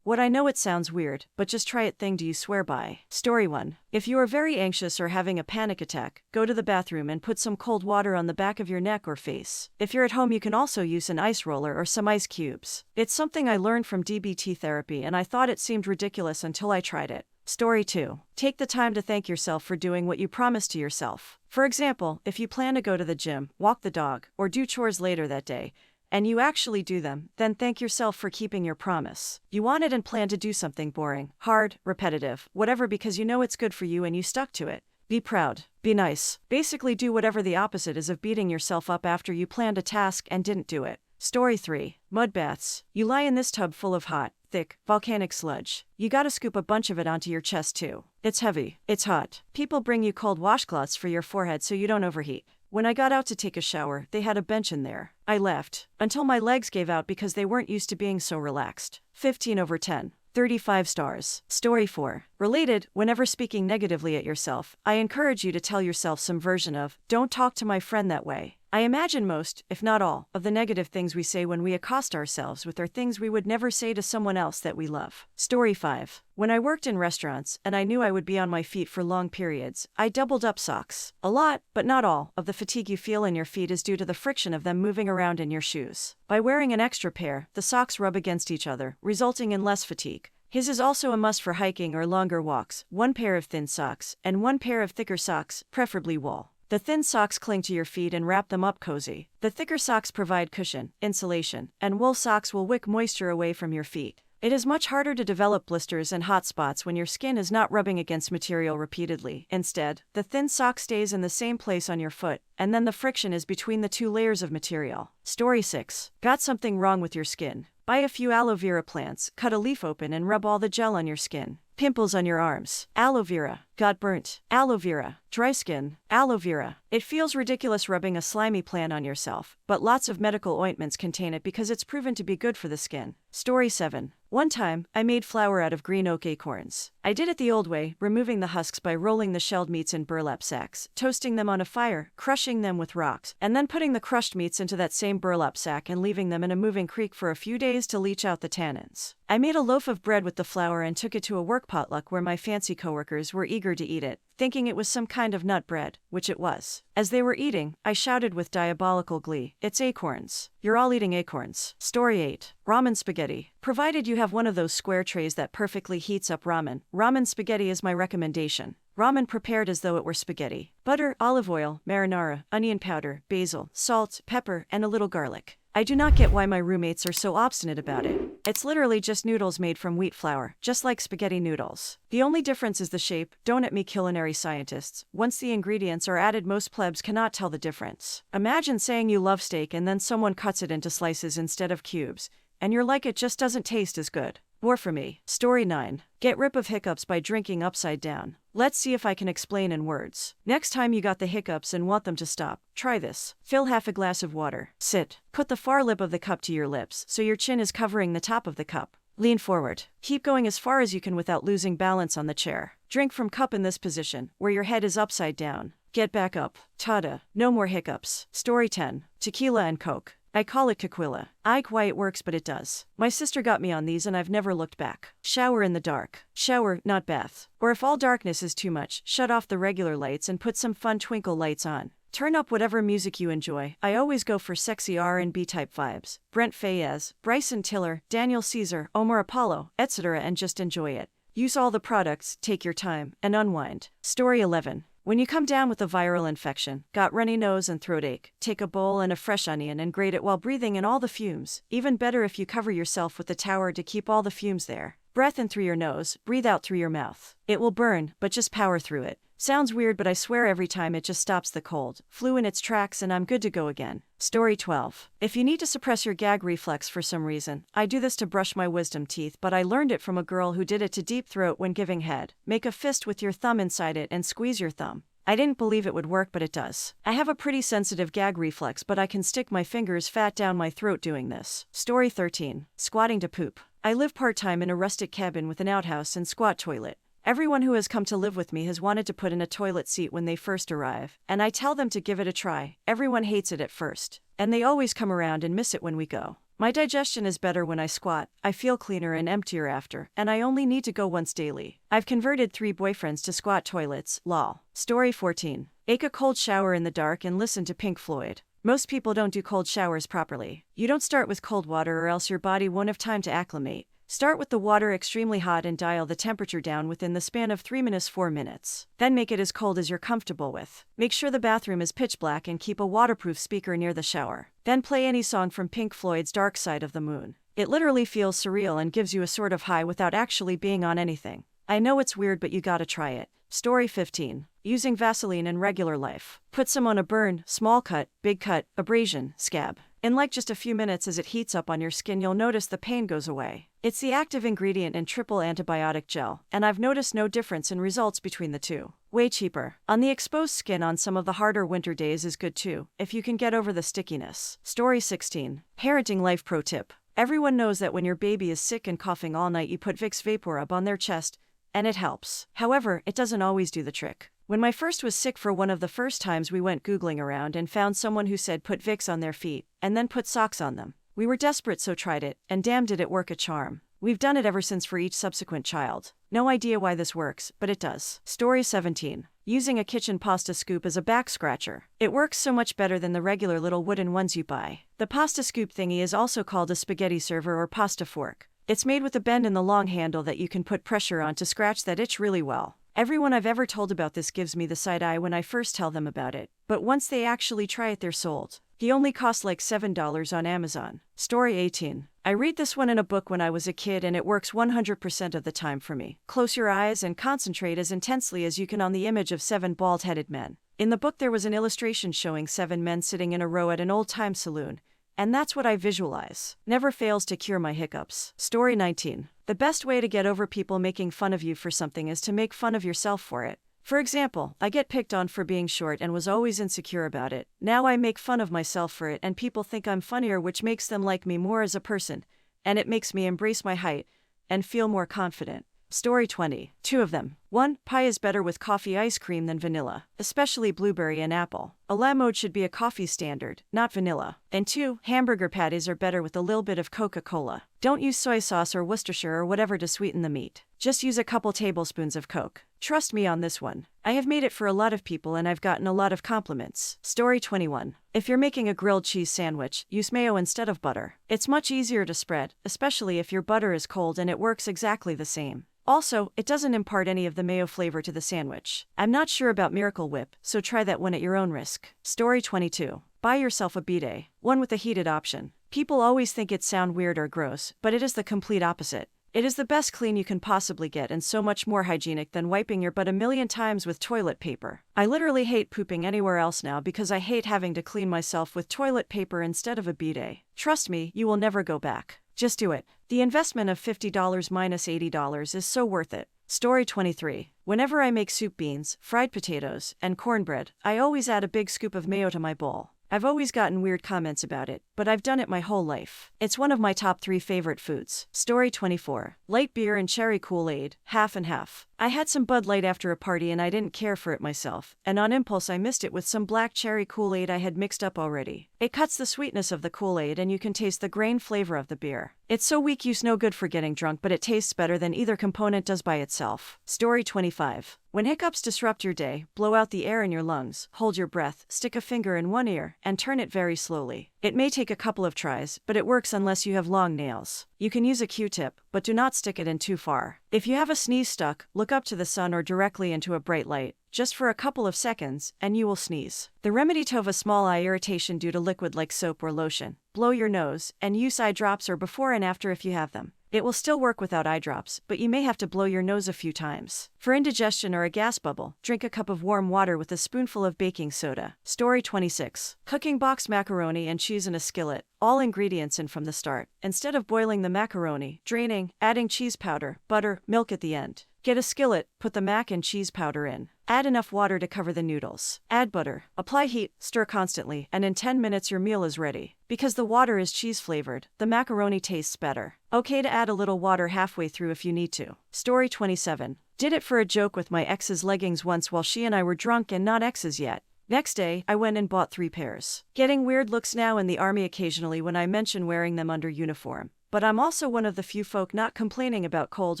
What I know it sounds weird, but just try it. Thing do you swear by? Story 1. If you are very anxious or having a panic attack, go to the bathroom and put some cold water on the back of your neck or face. If you're at home, you can also use an ice roller or some ice cubes. It's something I learned from DBT therapy and I thought it seemed ridiculous until I tried it. Story 2. Take the time to thank yourself for doing what you promised to yourself. For example, if you plan to go to the gym, walk the dog, or do chores later that day, and you actually do them, then thank yourself for keeping your promise. You wanted and planned to do something boring, hard, repetitive, whatever because you know it's good for you and you stuck to it. Be proud. Be nice. Basically do whatever the opposite is of beating yourself up after you planned a task and didn't do it. Story 3. Mud baths. You lie in this tub full of hot, thick, volcanic sludge. You gotta scoop a bunch of it onto your chest too. It's heavy. It's hot. People bring you cold washcloths for your forehead so you don't overheat. When I got out to take a shower, they had a bench in there. I left. Until my legs gave out because they weren't used to being so relaxed. 15/10. 35 stars. Story 4. Related, whenever speaking negatively at yourself, I encourage you to tell yourself some version of, "Don't talk to my friend that way." I imagine most, if not all, of the negative things we say when we accost ourselves with are things we would never say to someone else that we love. Story 5. When I worked in restaurants, and I knew I would be on my feet for long periods, I doubled up socks. A lot, but not all, of the fatigue you feel in your feet is due to the friction of them moving around in your shoes. By wearing an extra pair, the socks rub against each other, resulting in less fatigue. His is also a must for hiking or longer walks, 1 pair of thin socks, and 1 pair of thicker socks, preferably wool. The thin socks cling to your feet and wrap them up cozy. The thicker socks provide cushion, insulation, and wool socks will wick moisture away from your feet. It is much harder to develop blisters and hot spots when your skin is not rubbing against material repeatedly. Instead, the thin sock stays in the same place on your foot, and then the friction is between the 2 layers of material. Story 6. Got something wrong with your skin? Buy a few aloe vera plants, cut a leaf open and rub all the gel on your skin. Pimples on your arms. Aloe vera. Got burnt. Aloe vera. Dry skin. Aloe vera. It feels ridiculous rubbing a slimy plant on yourself, but lots of medical ointments contain it because it's proven to be good for the skin. Story 7. One time, I made flour out of green oak acorns. I did it the old way, removing the husks by rolling the shelled meats in burlap sacks, toasting them on a fire, crushing them with rocks, and then putting the crushed meats into that same burlap sack and leaving them in a moving creek for a few days to leach out the tannins. I made a loaf of bread with the flour and took it to a work potluck where my fancy coworkers were eager to eat it, thinking it was some kind of nut bread, which it was. As they were eating, I shouted with diabolical glee, "It's acorns. You're all eating acorns." Story 8. Ramen spaghetti. Provided you have one of those square trays that perfectly heats up ramen, ramen spaghetti is my recommendation. Ramen prepared as though it were spaghetti. Butter, olive oil, marinara, onion powder, basil, salt, pepper, and a little garlic. I do not get why my roommates are so obstinate about it. It's literally just noodles made from wheat flour, just like spaghetti noodles. The only difference is the shape. Don't at me, culinary scientists. Once the ingredients are added, most plebs cannot tell the difference. Imagine saying you love steak and then someone cuts it into slices instead of cubes, and you're like, it just doesn't taste as good. More for me. Story 9. Get rid of hiccups by drinking upside down. Let's see if I can explain in words. Next time you got the hiccups and want them to stop, try this. Fill half a glass of water. Sit. Put the far lip of the cup to your lips so your chin is covering the top of the cup. Lean forward. Keep going as far as you can without losing balance on the chair. Drink from cup in this position, where your head is upside down. Get back up. Tada. No more hiccups. Story 10. Tequila and Coke. I call it tequila. I why it works, but it does. My sister got me on these and I've never looked back. Shower in the dark. Shower, not bath. Or if all darkness is too much, shut off the regular lights and put some fun twinkle lights on. Turn up whatever music you enjoy. I always go for sexy R&B type vibes. Brent Faiyaz, Bryson Tiller, Daniel Caesar, Omar Apollo, etc. and just enjoy it. Use all the products, take your time, and unwind. Story 11. When you come down with a viral infection, got runny nose and throat ache, take a bowl and a fresh onion and grate it while breathing in all the fumes. Even better if you cover yourself with the towel to keep all the fumes there. Breath in through your nose, breathe out through your mouth. It will burn, but just power through it. Sounds weird, but I swear every time it just stops the cold, flu in its tracks, and I'm good to go again. Story 12. If you need to suppress your gag reflex for some reason, I do this to brush my wisdom teeth, but I learned it from a girl who did it to deep throat when giving head. Make a fist with your thumb inside it and squeeze your thumb. I didn't believe it would work, but it does. I have a pretty sensitive gag reflex, but I can stick my fingers fat down my throat doing this. Story 13. Squatting to poop. I live part-time in a rustic cabin with an outhouse and squat toilet. Everyone who has come to live with me has wanted to put in a toilet seat when they first arrive, and I tell them to give it a try. Everyone hates it at first, and they always come around and miss it when we go. My digestion is better when I squat, I feel cleaner and emptier after, and I only need to go once daily. I've converted 3 boyfriends to squat toilets, lol. Story 14. Take a cold shower in the dark and listen to Pink Floyd. Most people don't do cold showers properly. You don't start with cold water or else your body won't have time to acclimate. Start with the water extremely hot and dial the temperature down within the span of 3–4 minutes. Then make it as cold as you're comfortable with. Make sure the bathroom is pitch black and keep a waterproof speaker near the shower. Then play any song from Pink Floyd's Dark Side of the Moon. It literally feels surreal and gives you a sort of high without actually being on anything. I know it's weird, but you gotta try it. Story 15. Using Vaseline in regular life. Put some on a burn, small cut, big cut, abrasion, scab. In like just a few minutes as it heats up on your skin, you'll notice the pain goes away. It's the active ingredient in triple antibiotic gel, and I've noticed no difference in results between the two. Way cheaper. On the exposed skin on some of the harder winter days is good too, if you can get over the stickiness. Story 16. Parenting life pro tip. Everyone knows that when your baby is sick and coughing all night, you put Vicks VapoRub on their chest, and it helps. However, it doesn't always do the trick. When my first was sick for one of the first times, we went Googling around and found someone who said put Vicks on their feet, and then put socks on them. We were desperate, so tried it, and damn did it work a charm. We've done it ever since for each subsequent child. No idea why this works, but it does. Story 17. Using a kitchen pasta scoop as a back scratcher. It works so much better than the regular little wooden ones you buy. The pasta scoop thingy is also called a spaghetti server or pasta fork. It's made with a bend in the long handle that you can put pressure on to scratch that itch really well. Everyone I've ever told about this gives me the side eye when I first tell them about it, but once they actually try it, they're sold. He only costs like $7 on Amazon. Story 18. I read this one in a book when I was a kid, and it works 100% of the time for me. Close your eyes and concentrate as intensely as you can on the image of 7 bald-headed men. In the book there was an illustration showing 7 men sitting in a row at an old-time saloon, and that's what I visualize. Never fails to cure my hiccups. Story 19. The best way to get over people making fun of you for something is to make fun of yourself for it. For example, I get picked on for being short and was always insecure about it. Now I make fun of myself for it and people think I'm funnier, which makes them like me more as a person, and it makes me embrace my height and feel more confident. Story 20. 2 of them. 1. Pie is better with coffee ice cream than vanilla, especially blueberry and apple. A la mode should be a coffee standard, not vanilla. And 2. Hamburger patties are better with a little bit of Coca-Cola. Don't use soy sauce or Worcestershire or whatever to sweeten the meat. Just use a couple tablespoons of Coke. Trust me on this one. I have made it for a lot of people and I've gotten a lot of compliments. Story 21. If you're making a grilled cheese sandwich, use mayo instead of butter. It's much easier to spread, especially if your butter is cold, and it works exactly the same. Also, it doesn't impart any of the mayo flavor to the sandwich. I'm not sure about Miracle Whip, so try that one at your own risk. Story 22. Buy yourself a bidet, one with a heated option. People always think it sounds weird or gross, but it is the complete opposite. It is the best clean you can possibly get and so much more hygienic than wiping your butt a million times with toilet paper. I literally hate pooping anywhere else now because I hate having to clean myself with toilet paper instead of a bidet. Trust me, you will never go back. Just do it. The investment of $50 minus $80 is so worth it. Story 23. Whenever I make soup, beans, fried potatoes, and cornbread, I always add a big scoop of mayo to my bowl. I've always gotten weird comments about it, but I've done it my whole life. It's one of my top 3 favorite foods. Story 24. Light beer and cherry Kool-Aid, half and half. I had some Bud Light after a party and I didn't care for it myself, and on impulse I mixed it with some black cherry Kool-Aid I had mixed up already. It cuts the sweetness of the Kool-Aid and you can taste the grain flavor of the beer. It's so weak use no good for getting drunk, but it tastes better than either component does by itself. Story 25. When hiccups disrupt your day, blow out the air in your lungs, hold your breath, stick a finger in one ear, and turn it very slowly. It may take a couple of tries, but it works unless you have long nails. You can use a Q-tip, but do not stick it in too far. If you have a sneeze stuck, look up to the sun or directly into a bright light, just for a couple of seconds, and you will sneeze. The remedy to a small eye irritation due to liquid like soap or lotion: blow your nose, and use eye drops or before and after if you have them. It will still work without eye drops, but you may have to blow your nose a few times. For indigestion or a gas bubble, drink a cup of warm water with a spoonful of baking soda. Story 26. Cooking boxed macaroni and cheese in a skillet. All ingredients in from the start. Instead of boiling the macaroni, draining, adding cheese powder, butter, milk at the end. Get a skillet, put the mac and cheese powder in. Add enough water to cover the noodles. Add butter. Apply heat, stir constantly, and in 10 minutes your meal is ready. Because the water is cheese flavored, the macaroni tastes better. Okay to add a little water halfway through if you need to. Story 27. Did it for a joke with my ex's leggings once while she and I were drunk and not exes yet. Next day, I went and bought 3 pairs. Getting weird looks now in the army occasionally when I mention wearing them under uniform. But I'm also one of the few folk not complaining about cold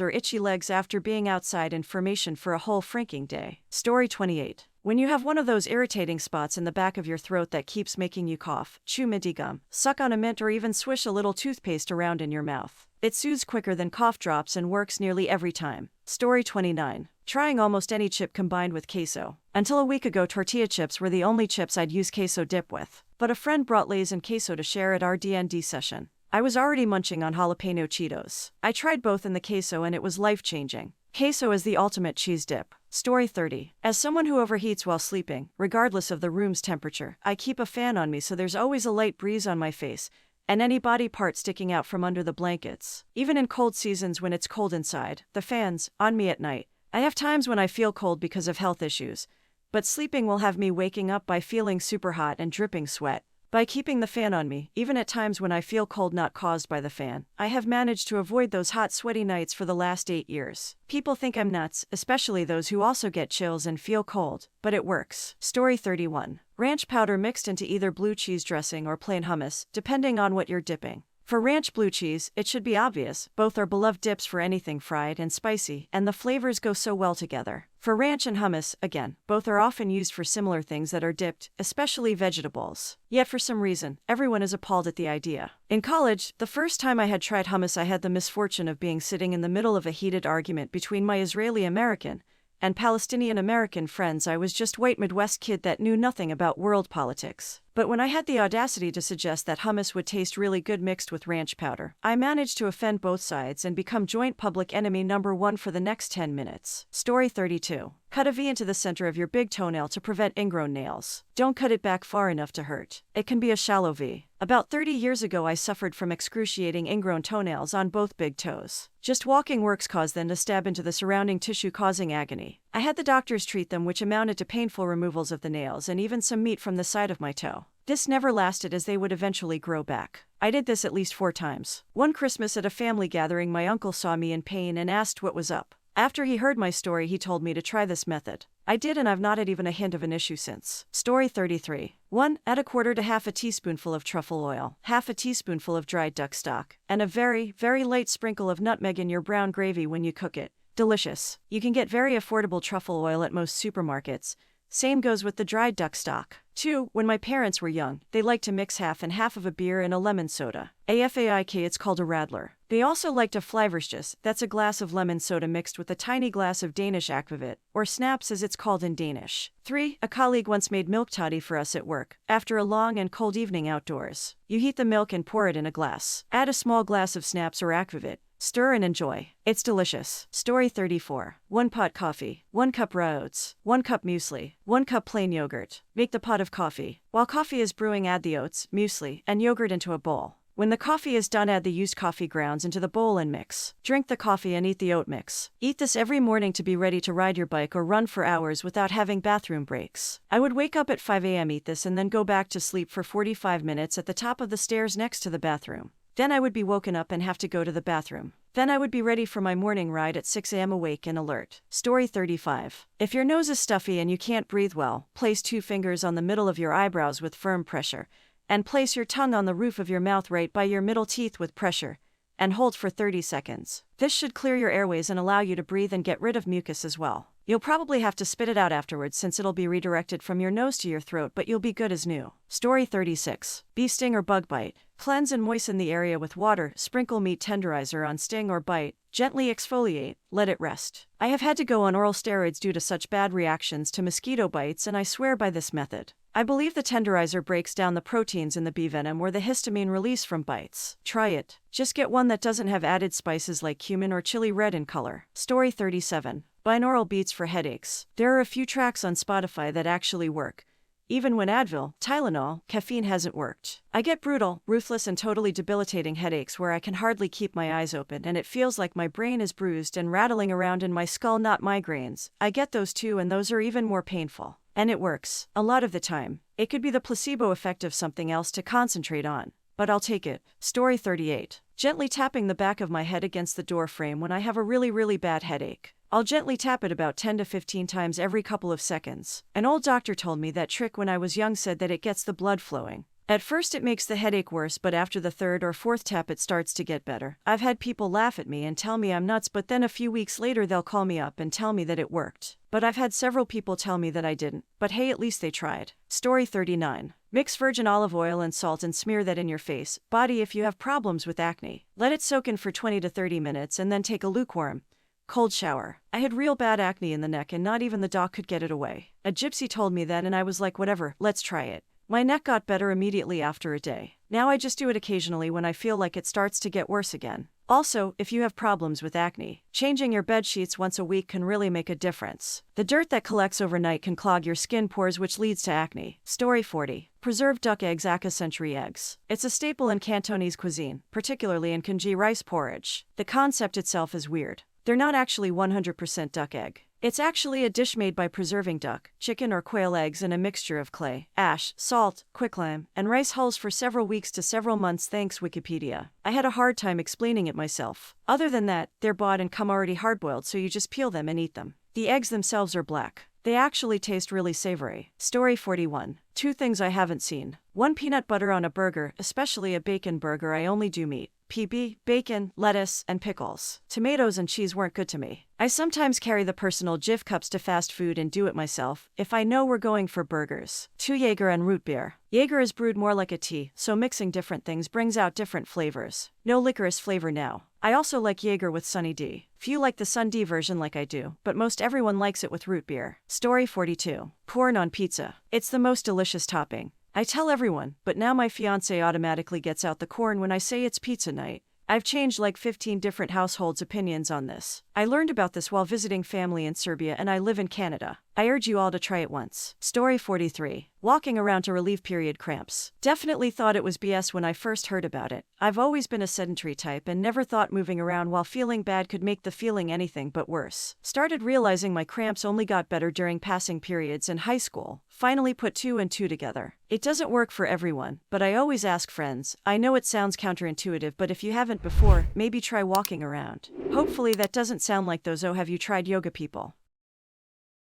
or itchy legs after being outside in formation for a whole freaking day. Story 28. When you have one of those irritating spots in the back of your throat that keeps making you cough, chew minty gum, suck on a mint, or even swish a little toothpaste around in your mouth. It soothes quicker than cough drops and works nearly every time. Story 29. Trying almost any chip combined with queso. Until a week ago, tortilla chips were the only chips I'd use queso dip with. But a friend brought Lay's and queso to share at our D&D session. I was already munching on jalapeno Cheetos. I tried both in the queso and it was life-changing. Queso is the ultimate cheese dip. Story 30. As someone who overheats while sleeping, regardless of the room's temperature, I keep a fan on me so there's always a light breeze on my face, and any body part sticking out from under the blankets. Even in cold seasons when it's cold inside, the fan's on me at night. I have times when I feel cold because of health issues, but sleeping will have me waking up by feeling super hot and dripping sweat. By keeping the fan on me, even at times when I feel cold not caused by the fan, I have managed to avoid those hot sweaty nights for the last 8 years. People think I'm nuts, especially those who also get chills and feel cold, but it works. Story 31. Ranch powder mixed into either blue cheese dressing or plain hummus, depending on what you're dipping. For ranch blue cheese, it should be obvious, both are beloved dips for anything fried and spicy, and the flavors go so well together. For ranch and hummus, again, both are often used for similar things that are dipped, especially vegetables. Yet for some reason, everyone is appalled at the idea. In college, the first time I had tried hummus, I had the misfortune of being sitting in the middle of a heated argument between my Israeli-American and Palestinian-American friends. I was just white Midwest kid that knew nothing about world politics. But when I had the audacity to suggest that hummus would taste really good mixed with ranch powder, I managed to offend both sides and become joint public enemy number 1 for the next 10 minutes. Story 32. Cut a V into the center of your big toenail to prevent ingrown nails. Don't cut it back far enough to hurt. It can be a shallow V. About 30 years ago, I suffered from excruciating ingrown toenails on both big toes. Just walking works caused them to stab into the surrounding tissue, causing agony. I had the doctors treat them, which amounted to painful removals of the nails and even some meat from the side of my toe. This never lasted, as they would eventually grow back. I did this at least 4 times. One Christmas at a family gathering, my uncle saw me in pain and asked what was up. After he heard my story, he told me to try this method. I did, and I've not had even a hint of an issue since. Story 33. 1. Add 1/4 to 1/2 teaspoonful of truffle oil, 1/2 teaspoonful of dried duck stock, and a very, very light sprinkle of nutmeg in your brown gravy when you cook it. Delicious. You can get very affordable truffle oil at most supermarkets. Same goes with the dried duck stock. 2. When my parents were young, they liked to mix 1/2 and 1/2 of a beer in a lemon soda. AFAIK, it's called a radler. They also liked a flyversjes, that's a glass of lemon soda mixed with a tiny glass of Danish akvavit, or snaps as it's called in Danish. 3. A colleague once made milk toddy for us at work, after a long and cold evening outdoors. You heat the milk and pour it in a glass. Add a small glass of snaps or akvavit. Stir and enjoy. It's delicious. Story 34. 1 pot coffee, 1 cup raw oats, 1 cup muesli, 1 cup plain yogurt. Make the pot of coffee. While coffee is brewing, add the oats, muesli, and yogurt into a bowl. When the coffee is done, add the used coffee grounds into the bowl and mix. Drink the coffee and eat the oat mix. Eat this every morning to be ready to ride your bike or run for hours without having bathroom breaks. I would wake up at 5 a.m., eat this, and then go back to sleep for 45 minutes at the top of the stairs next to the bathroom. Then I would be woken up and have to go to the bathroom. Then I would be ready for my morning ride at 6 a.m. awake and alert. Story 35. If your nose is stuffy and you can't breathe well, place 2 fingers on the middle of your eyebrows with firm pressure, and place your tongue on the roof of your mouth right by your middle teeth with pressure, and hold for 30 seconds. This should clear your airways and allow you to breathe and get rid of mucus as well. You'll probably have to spit it out afterwards since it'll be redirected from your nose to your throat, but you'll be good as new. Story 36. Bee sting or bug bite. Cleanse and moisten the area with water, sprinkle meat tenderizer on sting or bite, gently exfoliate, let it rest. I have had to go on oral steroids due to such bad reactions to mosquito bites, and I swear by this method. I believe the tenderizer breaks down the proteins in the bee venom or the histamine release from bites. Try it. Just get one that doesn't have added spices like cumin or chili red in color. Story 37. Binaural beats for headaches. There are a few tracks on Spotify that actually work. Even when Advil, Tylenol, caffeine hasn't worked. I get brutal, ruthless, and totally debilitating headaches where I can hardly keep my eyes open and it feels like my brain is bruised and rattling around in my skull. Not migraines. I get those too, and those are even more painful. And it works. A lot of the time. It could be the placebo effect of something else to concentrate on. But I'll take it. Story 38. Gently tapping the back of my head against the door frame when I have a really bad headache. I'll gently tap it about 10 to 15 times every couple of seconds. An old doctor told me that trick when I was young, said that it gets the blood flowing. At first it makes the headache worse, but after the third or fourth tap it starts to get better. I've had people laugh at me and tell me I'm nuts, but then a few weeks later they'll call me up and tell me that it worked. But I've had several people tell me that I didn't. But hey, at least they tried. Story 39. Mix virgin olive oil and salt and smear that in your face, body if you have problems with acne. Let it soak in for 20 to 30 minutes and then take a lukewarm, cold shower. I had real bad acne in the neck and not even the doc could get it away. A gypsy told me that and I was like, whatever, let's try it. My neck got better immediately after a day. Now I just do it occasionally when I feel like it starts to get worse again. Also, if you have problems with acne, changing your bed sheets once a week can really make a difference. The dirt that collects overnight can clog your skin pores, which leads to acne. Story 40. Preserved duck eggs, Aka century eggs. It's a staple in Cantonese cuisine, particularly in congee rice porridge. The concept itself is weird. They're not actually 100% duck egg. It's actually a dish made by preserving duck, chicken or quail eggs in a mixture of clay, ash, salt, quicklime, and rice hulls for several weeks to several months. Thanks Wikipedia. I had a hard time explaining it myself. Other than that, they're bought and come already hard-boiled, so you just peel them and eat them. The eggs themselves are black. They actually taste really savory. Story 41. 2 things I haven't seen. 1. Peanut butter on a burger, especially a bacon burger. I only do meat. PB, bacon, lettuce, and pickles. Tomatoes and cheese weren't good to me. I sometimes carry the personal Jif cups to fast food and do it myself, if I know we're going for burgers. 2. Jaeger and root beer. Jaeger is brewed more like a tea, so mixing different things brings out different flavors. No licorice flavor now. I also like Jaeger with Sunny D. Few like the Sun D version like I do, but most everyone likes it with root beer. Story 42. Corn on pizza. It's the most delicious topping. I tell everyone, but now my fiancé automatically gets out the corn when I say it's pizza night. I've changed like 15 different households' opinions on this. I learned about this while visiting family in Serbia and I live in Canada. I urge you all to try it once. Story 43. Walking around to relieve period cramps. Definitely thought it was BS when I first heard about it. I've always been a sedentary type and never thought moving around while feeling bad could make the feeling anything but worse. Started realizing my cramps only got better during passing periods in high school. Finally put 2 and 2 together. It doesn't work for everyone, but I always ask friends. I know it sounds counterintuitive, but if you haven't before, maybe try walking around. Hopefully that doesn't sound like those "oh have you tried yoga" people.